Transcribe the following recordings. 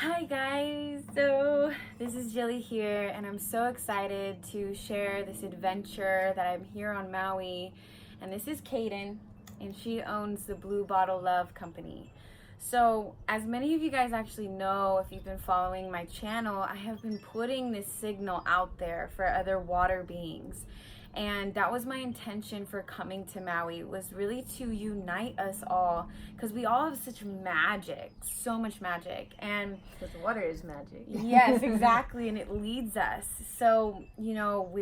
Hi guys, so this is Jilly here and I'm so excited to share this adventure that I'm here on Maui. And this is Kaden and she owns the Blue Bottle Love Company. So as many of you guys actually know, if you've been following my channel, I have been putting this signal out there for other water beings. And that was my intention for coming to Maui, was really to unite us all, because we all have such magic, so much magic. And because water is magic. yes, exactly, and it leads us. So, we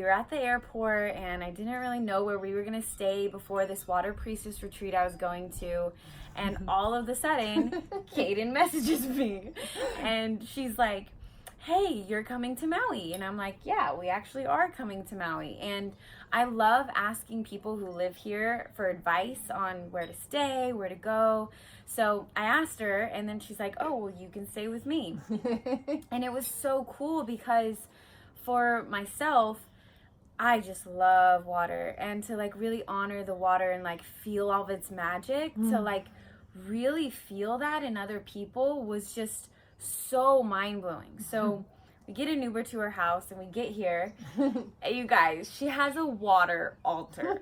were at the airport and I didn't really know where we were going to stay before this water priestess retreat I was going to. And all of a sudden, Kaden messages me and she's like, hey, you're coming to Maui. And I'm like, yeah, we actually are coming to Maui. And I love asking people who live here for advice on where to stay, where to go. So I asked her, and then she's like, oh, well, you can stay with me. And it was so cool because for myself, I just love water, and to really honor the water and feel all of its magic, to really feel that in other people was just so mind-blowing. So we get an Uber to her house and we get here. You guys, she has a water altar.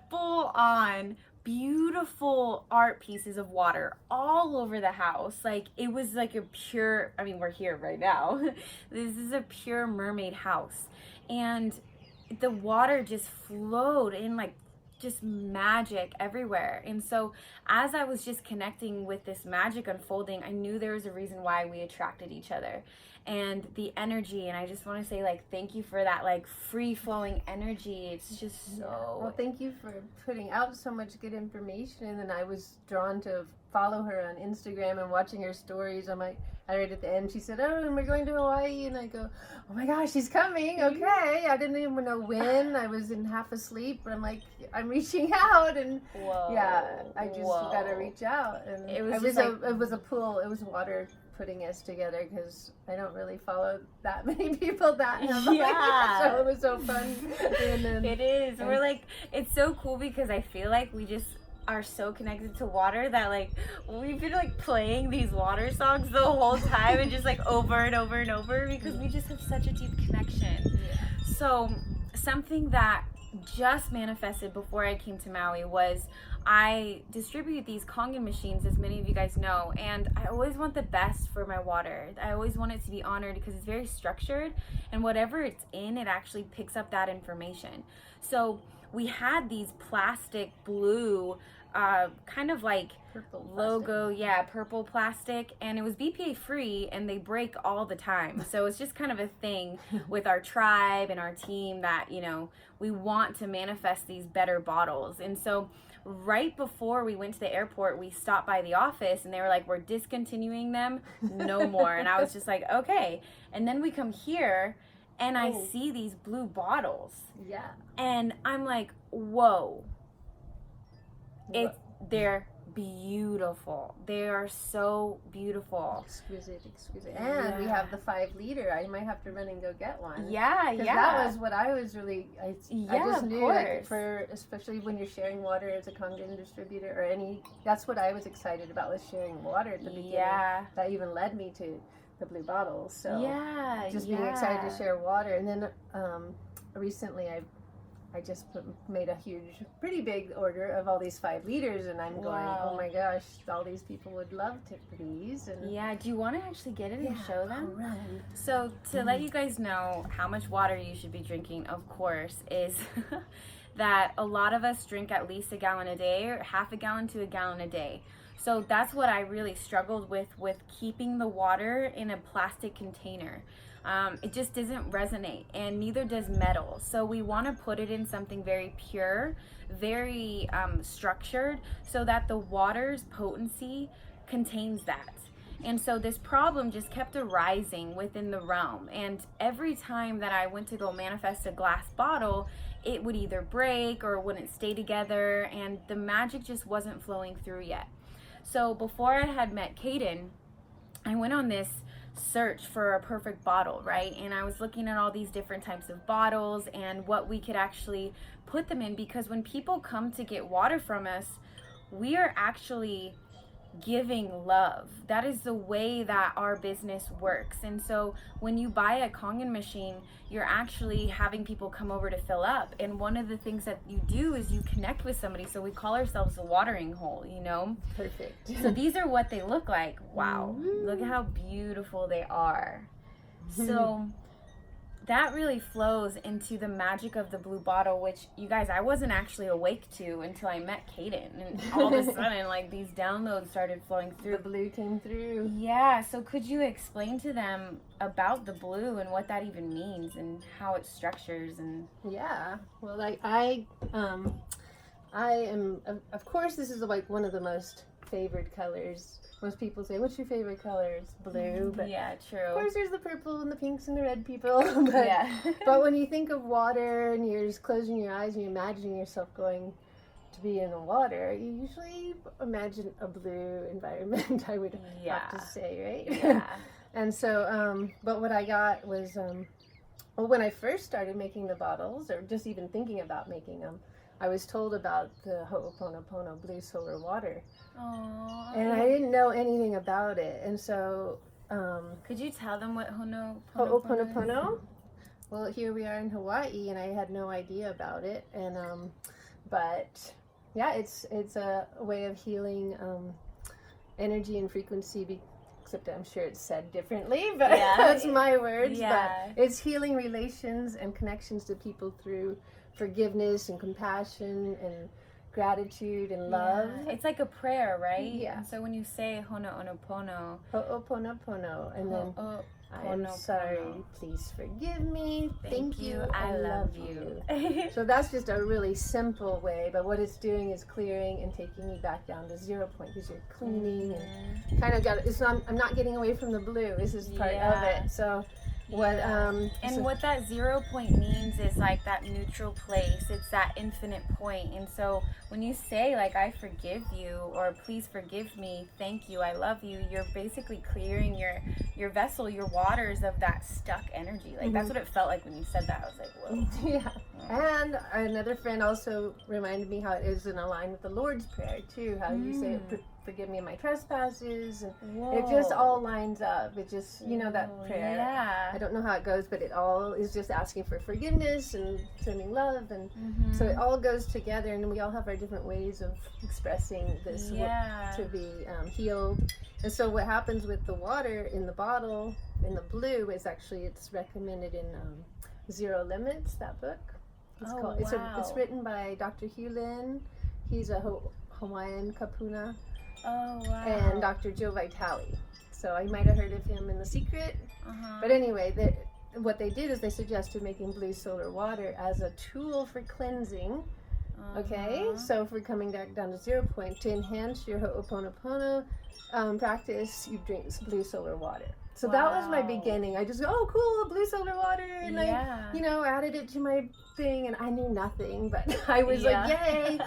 Full on beautiful art pieces of water all over the house. It was a pure, we're here right now. This is a pure mermaid house. And the water just flowed in just magic everywhere. And so as I was just connecting with this magic unfolding, I knew there was a reason why we attracted each other and the energy. And I just want to say thank you for that free flowing energy. It's just so well, thank you for putting out so much good information. And then I was drawn to follow her on Instagram and watching her stories. I read at the end, she said, oh, and we're going to Hawaii. And I go, oh my gosh, she's coming. Okay. I didn't even know when. I was in half asleep, but I'm like, I'm reaching out. And I just got to reach out. And it was a pool. It was water putting us together because I don't really follow that many people that heavily. Yeah. So it was so fun. It is. We're it's so cool because I feel like we just are so connected to water that we've been playing these water songs the whole time and just over and over and over because we just have such a deep connection. Yeah. So something that just manifested before I came to Maui was I distribute these Kangen machines, as many of you guys know, and I always want the best for my water. I always want it to be honored because it's very structured, and whatever it's in, it actually picks up that information. So we had these plastic blue kind of purple logo, purple plastic, and it was BPA free, and they break all the time. So it's just kind of a thing with our tribe and our team that we want to manifest these better bottles. And so right before we went to the airport, we stopped by the office and they were like, we're discontinuing them, no more. And I was just like, okay. And then we come here and I see these blue bottles. Yeah. And I'm like, whoa. They're beautiful. They are so beautiful. Exquisite. And we have the 5 liter. I might have to run and go get one. Yeah. That was what I was really, I just knew, especially when you're sharing water as a Kangen distributor or that's what I was excited about, was sharing water at the beginning. Yeah. That even led me to the blue bottles. So just being excited to share water. And then recently I just made a pretty big order of all these 5 liters, and I'm going, oh my gosh, all these people would love to these. And do you want to actually get it and show them? Right. So to let you guys know how much water you should be drinking, of course, is that a lot of us drink at least a gallon a day, or half a gallon to a gallon a day. So that's what I really struggled with keeping the water in a plastic container. It just doesn't resonate, and neither does metal. So we want to put it in something very pure, very structured, so that the water's potency contains that. And so this problem just kept arising within the realm. And every time that I went to go manifest a glass bottle, it would either break or wouldn't stay together, and the magic just wasn't flowing through yet. So before I had met Kaden, I went on this search for a perfect bottle, right? And I was looking at all these different types of bottles and what we could actually put them in, because when people come to get water from us, we are actually giving love. That is the way that our business works. And so when you buy a Kangen machine, you're actually having people come over to fill up. And one of the things that you do is you connect with somebody. So we call ourselves the watering hole, you know? Perfect. So these are what they look like. Wow. Look at how beautiful they are. So that really flows into the magic of the blue bottle, which, you guys, I wasn't actually awake to until I met Kaden. And all of a sudden, like, these downloads started flowing through. The blue came through. Yeah, so could you explain to them about the blue and what that even means and how it structures? And Yeah, well, I am, of course, this is like one of the most favored colors. Most people say, what's your favorite color? It's blue, but yeah, true. of course there's the purple and the pinks and the red people. But, Yeah. but when you think of water and you're just closing your eyes and you're imagining yourself going to be in the water, you usually imagine a blue environment, I would have to say, right? Yeah. And so, but what I got was, well, when I first started making the bottles, or just even thinking about making them, I was told about the Ho'oponopono blue solar water. Aww. And I didn't know anything about it. And so, could you tell them what Ho'oponopono? Well, here we are in Hawaii, and I had no idea about it. And, but yeah, it's a way of healing, energy and frequency, except I'm sure it's said differently, but that's my words. Yeah. But it's healing relations and connections to people through forgiveness and compassion and gratitude and love. Yeah. It's like a prayer, right? Yeah. And so when you say Ho'oponopono, Ho'oponopono, and then I'm Ho'oponopono. sorry, please forgive me, thank you, I love you. So that's just a really simple way, but what it's doing is clearing and taking you back down to 0 point, because you're cleaning and kind of got it's not, I'm not getting away from the blue. This is part of it. So what and what that 0 point means is like that neutral place. It's that infinite point. And so when you say like I forgive you, or please forgive me, thank you, I love you, you're basically clearing your vessel, your waters of that stuck energy. Like that's what it felt like when you said that. I was like, whoa. Yeah. And another friend also reminded me how it is in line with the Lord's Prayer too, how you say forgive me of my trespasses, and it just all lines up. It just, you know, that prayer. Yeah. I don't know how it goes, but it all is just asking for forgiveness and sending love, and so it all goes together, and we all have our different ways of expressing this to be healed. And so what happens with the water in the bottle, in the blue, is actually, it's recommended in Zero Limits, that book. It's called, it's written by Dr. Hugh Lin. He's a Hawaiian kapuna. Oh, wow. And Dr. Joe Vitale. So you might have heard of him in The Secret. But anyway, what they did is they suggested making blue solar water as a tool for cleansing. Okay, so if we're coming back down to 0 point, to enhance your Ho'oponopono practice, you drink blue solar water. So that was my beginning. I just go, oh, cool, blue solar water, and I, you know, added it to my thing, and I knew nothing, but I was like, yay!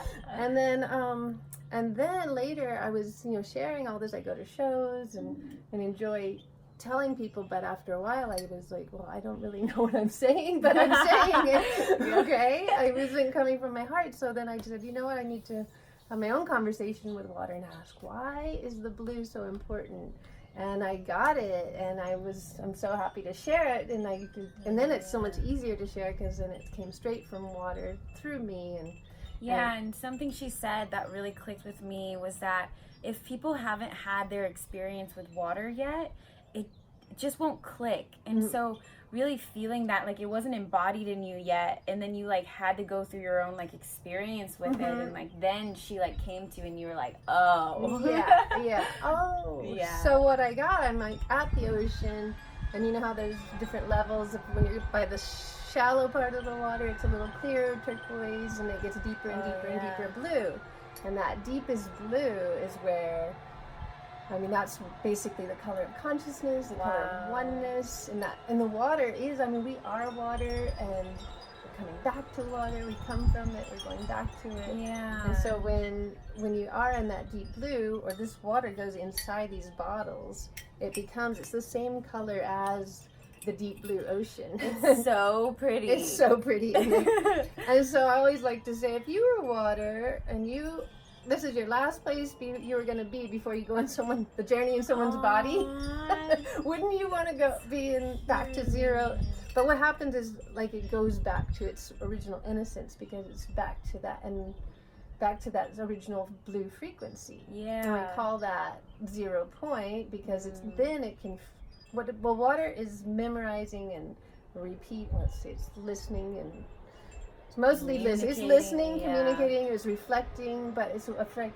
And then later, I was, you know, sharing all this. I go to shows and enjoy telling people, but after a while, I was like, well, I don't really know what I'm saying, but I'm saying it. Okay, I wasn't coming from my heart. So then I said, you know what, I need to have my own conversation with water and ask, why is the blue so important? And I got it, and I'm so happy to share it, and then it's so much easier to share, because then it came straight from water through me. And something she said that really clicked with me was that if people haven't had their experience with water yet, it just won't click. And so really feeling that like it wasn't embodied in you yet, and then you like had to go through your own like experience with it, and like then she like came to you and you were like, oh so what I got, I'm like at the ocean, and you know how there's different levels of when you're by the shallow part of the water, it's a little clearer turquoise, and it gets deeper and deeper and deeper blue, and that deepest blue is where, I mean, that's basically the color of consciousness, the color of oneness, and the water is, I mean, we are water, and we're coming back to water, we come from it, we're going back to it. Yeah. And so when you are in that deep blue, or this water goes inside these bottles, it's the same color as the deep blue ocean. It's so pretty. It's so pretty. And so I always like to say, if you were water and you this is your last place you were going to be before you go on the journey in someone's body. Wouldn't you want to go back to zero? But what happens is, like, it goes back to its original innocence because it's back to that original blue frequency. Yeah. And we call that 0 point because water is memorizing and it's listening and it's mostly listening. It's listening, communicating, it's reflecting, but it's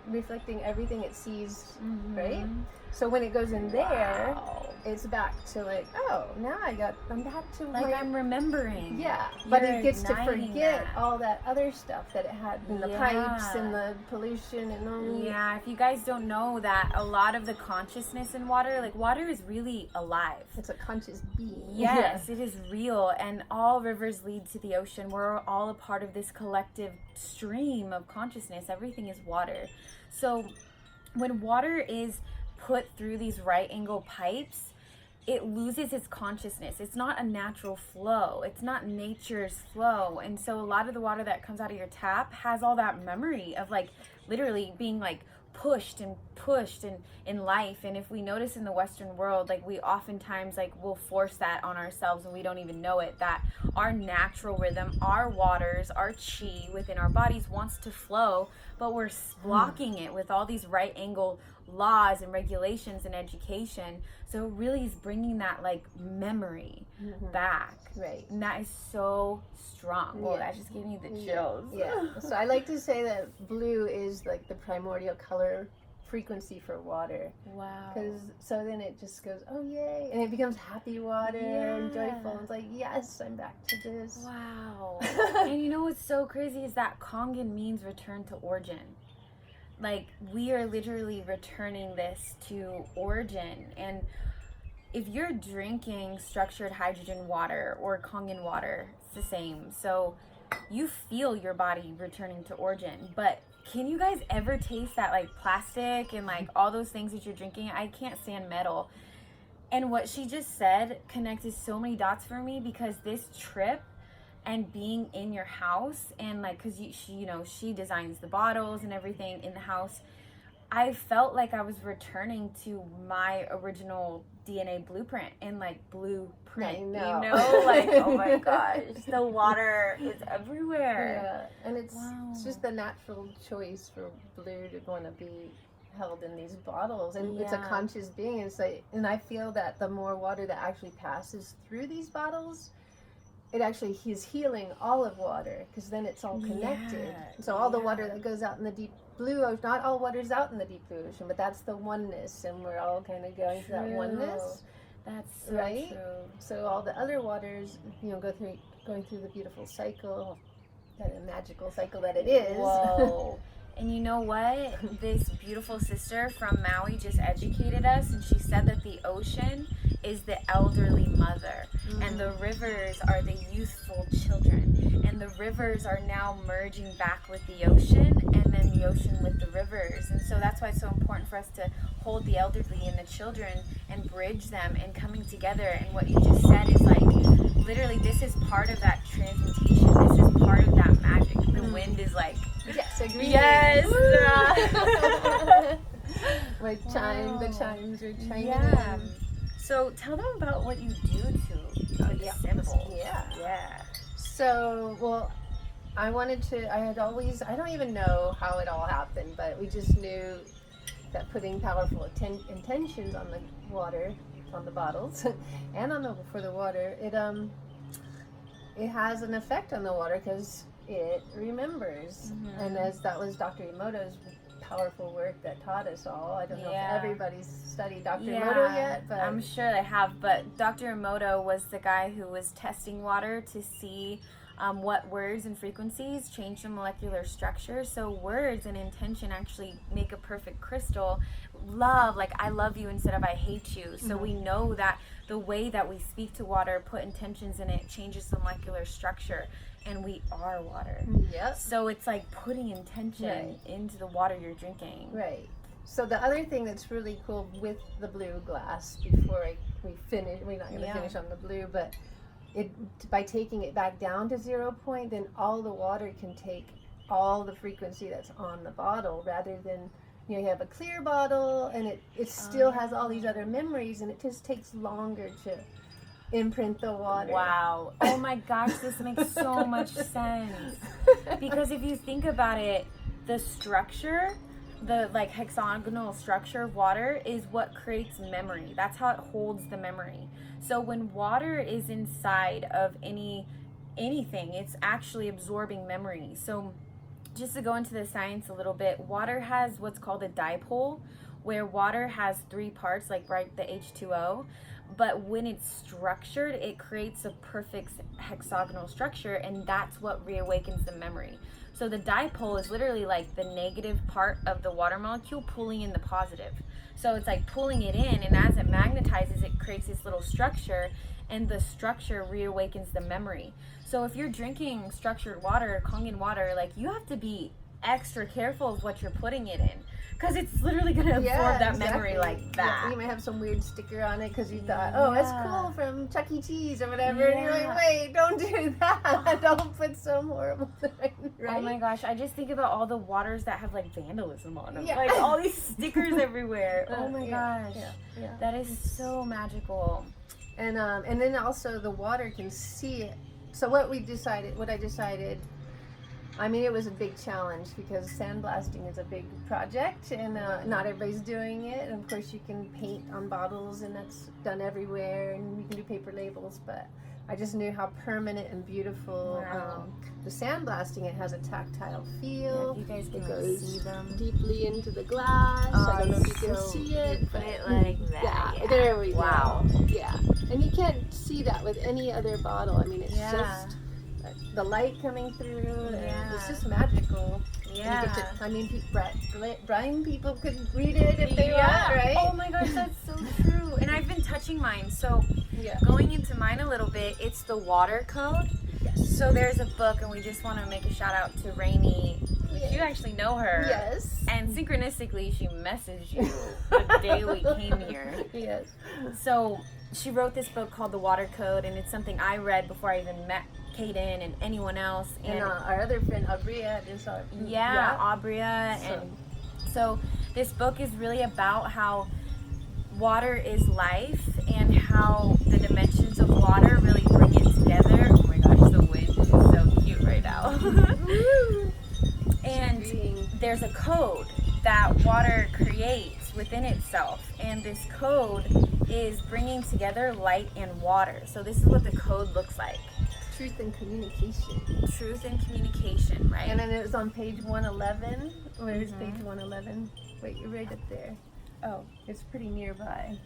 reflecting everything it sees, right? So when it goes in there, it's back to like, oh, now I'm back to I'm remembering. Yeah, but it gets to igniting forget that. all that other stuff that it had in the pipes and the pollution and all. Yeah, if you guys don't know that, a lot of the consciousness in water, like water is really alive. It's a conscious being. Yes, it is real, and all rivers lead to the ocean. We're all a part of this collective stream of consciousness. Everything is water. So when water is put through these right angle pipes, it loses its consciousness. It's not a natural flow. It's not nature's flow. And so a lot of the water that comes out of your tap has all that memory of like literally being like pushed in life. And if we notice in the Western world, like we oftentimes like will force that on ourselves and we don't even know it, that our natural rhythm, our waters, our chi within our bodies wants to flow, but we're blocking it with all these right angle laws and regulations and education. So it really is bringing that like memory back. Right. And that is so strong. Well, that just gave me the chills. Yeah. So I like to say that blue is like the primordial color frequency for water. Wow. Because so then it just goes, oh yay, and it becomes happy water and joyful. It's like, yes, I'm back to this. Wow. And you know what's so crazy is that Kangen means return to origin. Like, we are literally returning this to origin. And if you're drinking structured hydrogen water or Kangen water, it's the same. So you feel your body returning to origin. But can you guys ever taste that like plastic and like all those things that you're drinking? I can't stand metal. And what she just said connected so many dots for me, because this trip and being in your house and like, cause she designs the bottles and everything in the house, I felt like I was returning to my original DNA blueprint and like blueprint. I know. You know, like, oh my gosh, the water is everywhere. Yeah, and it's just the natural choice for blue to want to be held in these bottles, and it's a conscious being. It's like, and I feel that the more water that actually passes through these bottles, it actually is healing all of water, because then it's all connected. So all the water that goes out in the deep blue ocean, not all water's out in the deep blue ocean, but that's the oneness, and we're all kind of going through that oneness. That's so right? true. So all the other waters, going through the beautiful cycle, that magical cycle that it is. Whoa. And you know what? This beautiful sister from Maui just educated us, and she said that the ocean is the elderly mother, and the rivers are the youthful children, and the rivers are now merging back with the ocean, and then the ocean with the rivers. And so that's why it's so important for us to hold the elderly and the children and bridge them and coming together. And what you just said is like, literally, this is part of that transmutation. This is part of that magic. The wind is like, yes, agree. Yes. The chimes are chiming Yeah. in. So tell them about what you do to the symbols. Yeah. So, well, I don't even know how it all happened, but we just knew that putting powerful intentions on the water, on the bottles, and for the water, it has an effect on the water because it remembers. And as that was Dr. Emoto's powerful work that taught us all. I don't know if everybody's studied Dr. Emoto yet, but I'm sure they have. But Dr. Emoto was the guy who was testing water to see what words and frequencies change the molecular structure. So words and intention actually make a perfect crystal. Love, like I love you instead of I hate you. So we know that the way that we speak to water, put intentions in it, changes the molecular structure. And we are water. Yep. So it's like putting intention into the water you're drinking. Right. So the other thing that's really cool with the blue glass, before we finish, we're not going to finish on the blue, but by taking it back down to 0 point, then all the water can take all the frequency that's on the bottle, rather than, you know, you have a clear bottle and it still has all these other memories, and it just takes longer to imprint the water. Wow. Oh my gosh, this makes so much sense. Because if you think about it, the structure, the like hexagonal structure of water is what creates memory. That's how it holds the memory. So when water is inside of anything, it's actually absorbing memory. So just to go into the science a little bit, water has what's called a dipole, where water has 3 parts, like right, the H2O. But when it's structured, it creates a perfect hexagonal structure, and that's what reawakens the memory. So the dipole is literally like the negative part of the water molecule pulling in the positive. So it's like pulling it in, and as it magnetizes, it creates this little structure, and the structure reawakens the memory. So if you're drinking structured water, Kangen water, like you have to be extra careful of what you're putting it in, because it's literally going to absorb that memory like that. Yeah, you might have some weird sticker on it because you thought, oh, it's cool from Chuck E. Cheese or whatever. And you're like, wait, don't do that. Don't put some horrible thing, right? Oh my gosh, I just think about all the waters that have like vandalism on them. Like all these stickers everywhere. Oh my gosh. That is so magical. And then also the water can see it. So what I decided, I mean, it was a big challenge because sandblasting is a big project, and not everybody's doing it. And of course, you can paint on bottles, and that's done everywhere, and you can do paper labels. But I just knew how permanent and beautiful the sandblasting. It has a tactile feel. Yeah, you guys it can goes see them deeply into the glass. I don't know if you can see it, but like that. Yeah, there we go. Wow. Yeah, and you can't see that with any other bottle. I mean, it's just the light coming through, and it's just magical. Yeah. I mean, blind people could read it if they want, right? Oh my gosh, that's so true. And I've been touching mine. So going into mine a little bit, it's the water code. Yes. So there's a book, and we just want to make a shout out to Rainy. You actually know her. Yes. And synchronistically, she messaged you the day we came here. Yes. So she wrote this book called The Water Code, and it's something I read before I even met Kaden and anyone else. And our other friend, Abria, is our... Abria. And so this book is really about how water is life and how the dimensions of water really bring it together. Oh my gosh, the wind is so cute right now. And there's a code that water creates within itself, and this code is bringing together light and water. So this is what the code looks like. Truth and communication. Truth and communication, right? And then it was on page 111. Where is page 111? Wait, you're right up there. Oh, it's pretty nearby.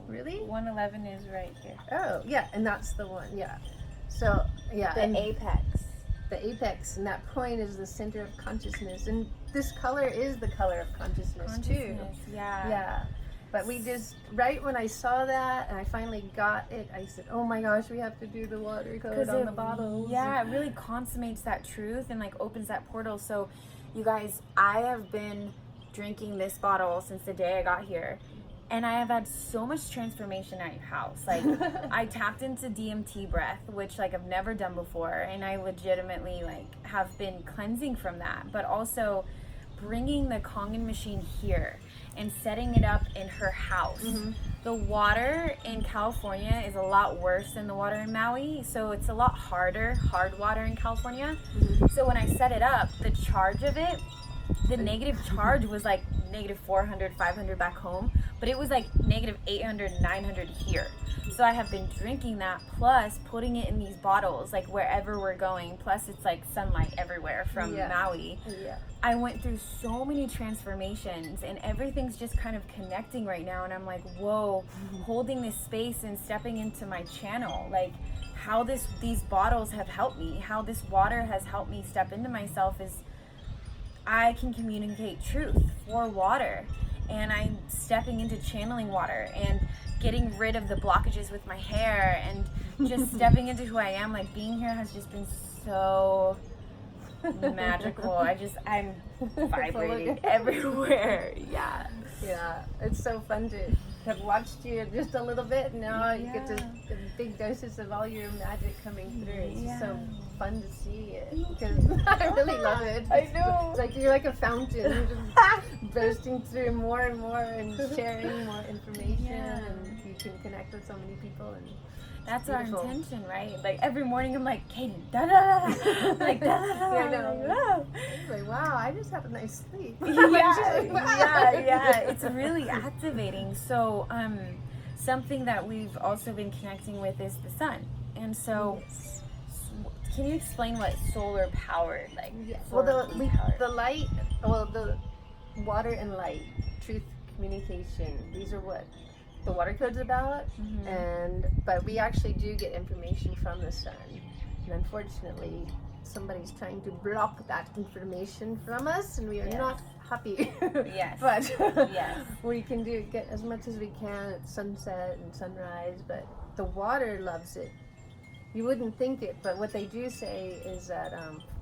Really? 111 is right here. Oh, yeah, and that's the one, So, The apex. The apex, and that point is the center of consciousness. And this color is the color of consciousness too. Yeah. But we just, right when I saw that and I finally got it, I said, oh my gosh, we have to do the water code on the bottles. Yeah, it really consummates that truth and like opens that portal. So you guys, I have been drinking this bottle since the day I got here. And I have had so much transformation at your house. Like, I tapped into DMT breath, which, like, I've never done before. And I legitimately, like, have been cleansing from that. But also bringing the Kangen machine here and setting it up in her house. Mm-hmm. The water in California is a lot worse than the water in Maui. So it's a lot hard water in California. Mm-hmm. So when I set it up, the charge of it, the negative charge was like negative 400, 500 back home, but it was like negative 800, 900 here. So I have been drinking that, plus putting it in these bottles, like wherever we're going, plus it's like sunlight everywhere from Maui. Yeah. I went through so many transformations, and everything's just kind of connecting right now, and I'm like, whoa, holding this space and stepping into my channel, like how these bottles have helped me, how this water has helped me step into myself is I can communicate truth for water, and I'm stepping into channeling water and getting rid of the blockages with my hair and just stepping into who I am. Like, being here has just been so magical. I'm vibrating everywhere. Yeah, it's so fun have watched you just a little bit, and now you get Yeah. the big doses of all your magic coming through. It's just so Yeah. fun to see it because I really love it. I know. It's like you're like a fountain, just bursting through more and more and sharing more information, Yeah. and you can connect with so many people. And That's beautiful. our intention, right? Like every morning I'm like, Kaden, da da da, like da da da. Yeah, I know. Like, "Whoa." it's like, wow, I just had a nice sleep. Yeah. It's really activating. So, something that we've also been connecting with is the sun. And so, can you explain what solar powered, like? Yeah. Well, solar powered? the light, well, the water and light, truth, communication. These are what the water code's about. Mhm. But we actually do get information from the sun, and unfortunately, somebody's trying to block that information from us, and we are Yes. not happy. Yes. But Yes. we can get as much as we can at sunset and sunrise. But the water loves it. You wouldn't think it, but what they do say is that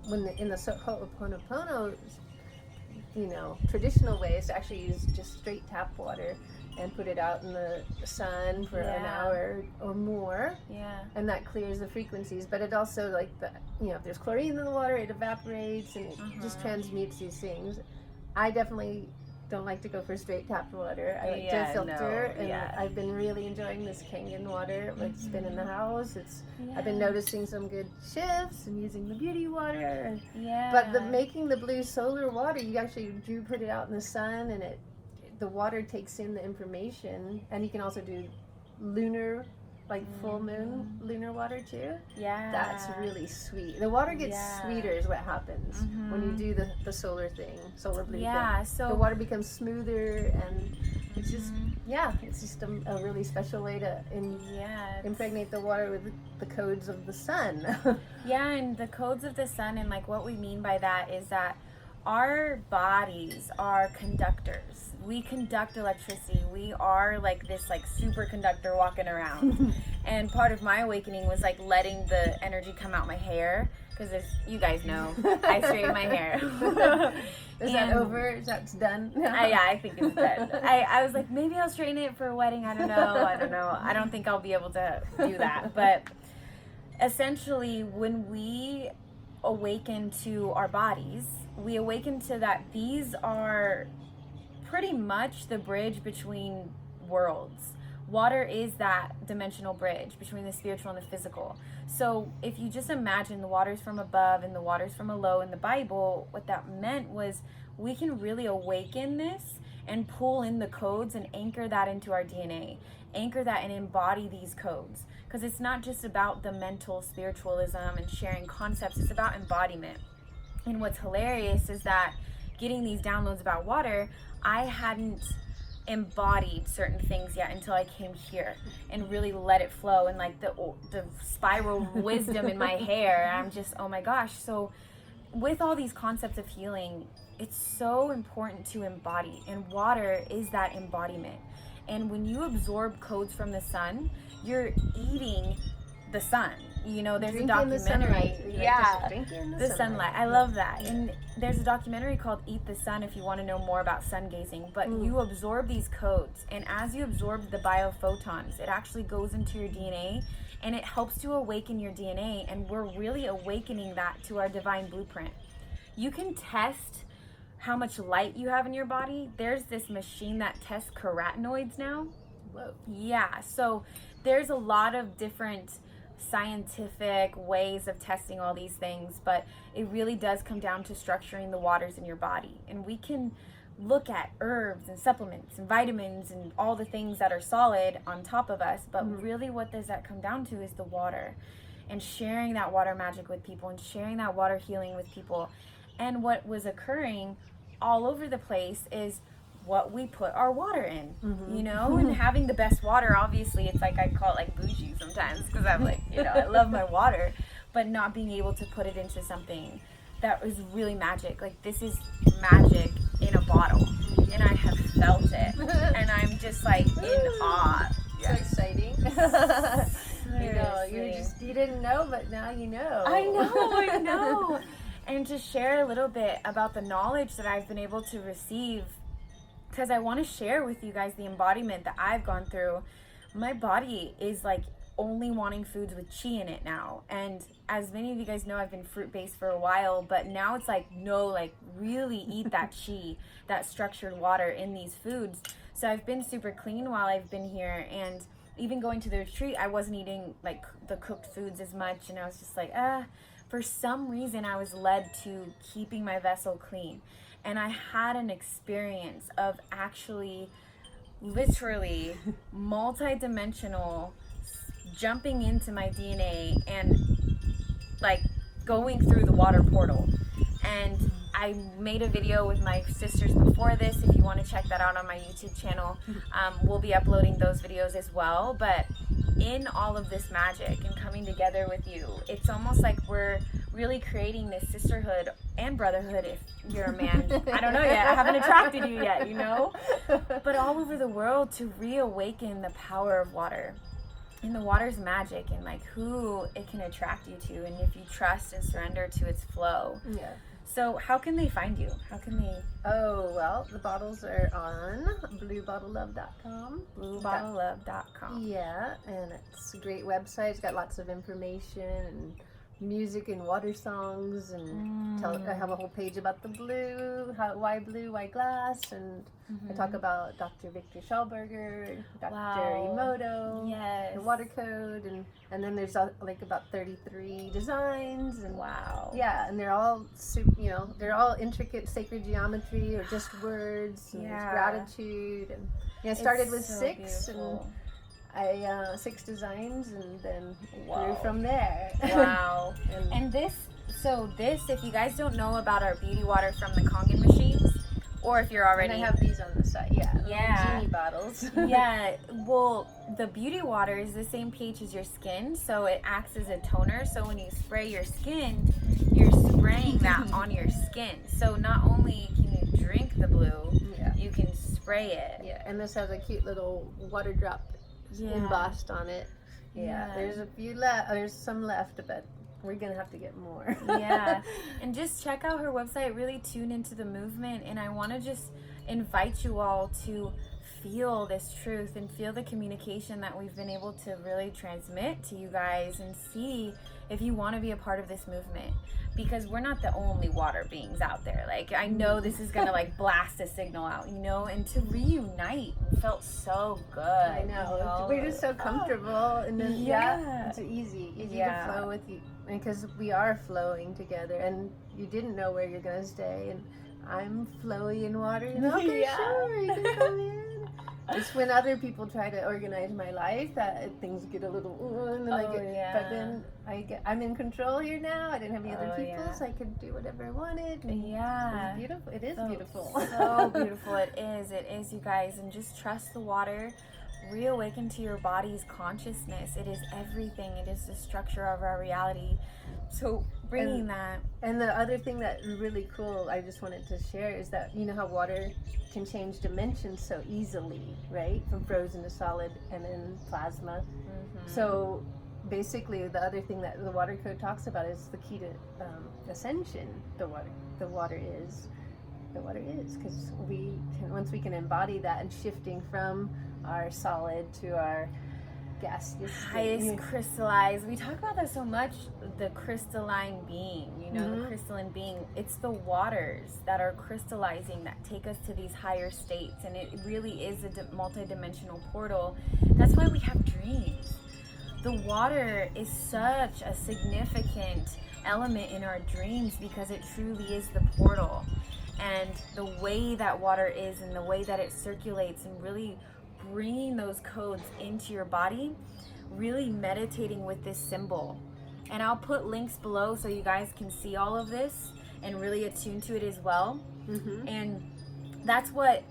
in the Ho'oponopono, traditional way is to actually use just straight tap water and put it out in the sun for an Yeah. hour or more, Yeah. and that clears the frequencies. But it also, like, if there's chlorine in the water, it evaporates and it just transmutes these things. I definitely don't like to go for straight tap water. I like to filter, and I've been really enjoying this Kangen water. It's been in the house. I've been noticing some good shifts and using the beauty water. Yeah. But making the blue solar water, you actually do put it out in the sun, and the water takes in the information. And you can also do lunar, like full moon lunar water too. Yeah. That's really sweet. The water gets sweeter is what happens when you do the solar thing, solar blue Yeah. thing. So The water becomes smoother, and it's just it's just a really special way to impregnate the water with the codes of the sun. Yeah, and the codes of the sun, and like what we mean by that is that our bodies are conductors. We conduct electricity. We are like this like superconductor walking around. And part of my awakening was like letting the energy come out my hair, because as you guys know, I straighten my hair. Is that over? Is that done? I think it's done. I was like, maybe I'll straighten it for a wedding. I don't know. I don't think I'll be able to do that. But essentially, when we awaken to our bodies, we awaken to that these are pretty much the bridge between worlds. Water is that dimensional bridge between the spiritual and the physical. So if you just imagine the waters from above and the waters from below in the Bible, what that meant was we can really awaken this and pull in the codes and anchor that into our DNA, anchor that and embody these codes. Because it's not just about the mental spiritualism and sharing concepts, it's about embodiment. And what's hilarious is that getting these downloads about water, I hadn't embodied certain things yet until I came here and really let it flow, and like the spiral wisdom in my hair. I'm just, oh my gosh. So with all these concepts of healing, it's so important to embody, and water is that embodiment. And when you absorb codes from the sun, you're eating the sun. There's a documentary. The sunlight. I love that. And there's a documentary called Eat the Sun if you want to know more about sun gazing. But you absorb these codes, and as you absorb the biophotons, it actually goes into your DNA, and it helps to awaken your DNA. And we're really awakening that to our divine blueprint. You can test how much light you have in your body. There's this machine that tests carotenoids now. Whoa. Yeah, so there's a lot of different scientific ways of testing all these things, but it really does come down to structuring the waters in your body. And we can look at herbs and supplements and vitamins and all the things that are solid on top of us, but really what does that come down to is the water, and sharing that water magic with people and sharing that water healing with people. And what was occurring all over the place is what we put our water in, and having the best water, obviously it's like I call it like bougie sometimes, because I'm like, I love my water, but not being able to put it into something that was really magic. Like, this is magic in a bottle, and I have felt it, and I'm just like in awe. So exciting. You didn't know, but now you know. I know. And to share a little bit about the knowledge that I've been able to receive because I want to share with you guys the embodiment that I've gone through. My body is like only wanting foods with chi in it now. And as many of you guys know, I've been fruit-based for a while, but now it's like, no, like really eat that chi, that structured water in these foods. So I've been super clean while I've been here, and even going to the retreat, I wasn't eating like the cooked foods as much, and I was just like, for some reason I was led to keeping my vessel clean. And I had an experience of actually literally multi-dimensional jumping into my DNA and like going through the water portal. And I made a video with my sisters before this. If you want to check that out on my YouTube channel, we'll be uploading those videos as well. But in all of this magic and coming together with you, it's almost like we're really creating this sisterhood and brotherhood if you're a man. I don't know yet. I haven't attracted you yet, you know? But all over the world to reawaken the power of water. And the water's magic and like who it can attract you to, and if you trust and surrender to its flow. Yeah. So how can they find you? How can they? Oh, well, the bottles are on bluebottlelove.com. Bluebottlelove.com. Yeah, and it's a great website. It's got lots of information and music and water songs, and I have a whole page about the blue, why blue, why glass, and I talk about Dr. Victor Schallberger, Dr. Emoto, Yes. the water code, and then there's like about 33 designs, and yeah, and they're all they're all intricate sacred geometry or just words and there's gratitude, and I started with so 6 beautiful. and I 6 designs, and then grew from there. Wow. And this, if you guys don't know about our beauty water from the Kangen machines, or if you're already... And I have these on the side, Yeah. Genie bottles. Yeah, well, the beauty water is the same pH as your skin, so it acts as a toner. So when you spray your skin, you're spraying that on your skin. So not only can you drink the blue, you can spray it. Yeah, and this has a cute little water drop embossed on it. Yeah, there's a few left. There's some left, but we're gonna have to get more. Yeah, and just check out her website. Really tune into the movement, and I want to just invite you all to feel this truth and feel the communication that we've been able to really transmit to you guys, and see if you want to be a part of this movement, because we're not the only water beings out there. Like, I know this is gonna like blast a signal out, you know, and to reunite felt so good. I know. You know? We're just so comfortable, and then it's easy to flow with you, because we are flowing together, and you didn't know where you're gonna stay, and I'm flowy in water, and okay, sure, you can come in. It's when other people try to organize my life that things get a little, and then but then I'm in control here now. I didn't have any other people, so I could do whatever I wanted. And it was beautiful. It is beautiful. So beautiful. It is, you guys. And just trust the water. Reawaken to your body's consciousness. It is everything. It is the structure of our reality. So bringing that. And the other thing that really cool, I just wanted to share, is that you know how water can change dimensions so easily, right? From frozen to solid and then plasma. So basically, the other thing that the water code talks about is the key to ascension. The water is, because once we can embody that, and shifting from our solid to our gaseous highest crystallized. We talk about that so much, the crystalline being, you know, the crystalline being. It's the waters that are crystallizing that take us to these higher states, and it really is a multi-dimensional portal. That's why we have dreams. The water is such a significant element in our dreams, because it truly is the portal. And the way that water is, and the way that it circulates, and really bringing those codes into your body, really meditating with this symbol. And I'll put links below so you guys can see all of this and really attune to it as well. And that's what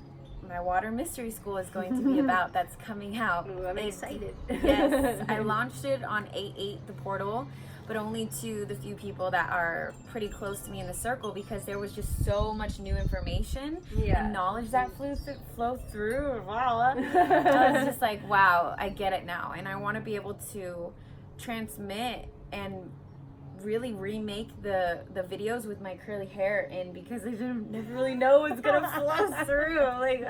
my Water Mystery School is going to be about. That's coming out. Ooh, I'm excited. Yes, I launched it on 8/8, the portal, but only to the few people that are pretty close to me in the circle, because there was just so much new information and knowledge that flowed through. Wow. I was just like, wow, I get it now. And I want to be able to transmit and really remake the videos with my curly hair in because I didn't never really know what's gonna flow through. I'm like,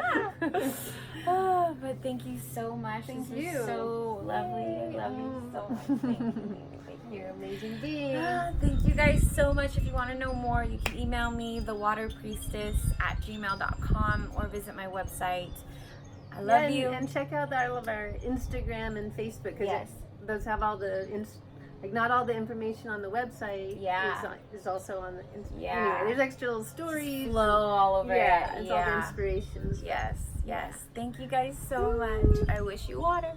oh, but thank you so much. Thank this you. was so lovely. I love you so much. Thank you. You're an amazing being. Thank you guys so much. If you want to know more, you can email me, thewaterpriestess@gmail.com, or visit my website. I love you. And check out all of our Instagram and Facebook, because Yes. those have all the like not all the information on the website. Yeah. is also on the Yeah. Anyway, there's extra little stories. Flow all over Yeah, it. it's all the inspirations. Yes, yes. Thank you guys so much. I wish you water.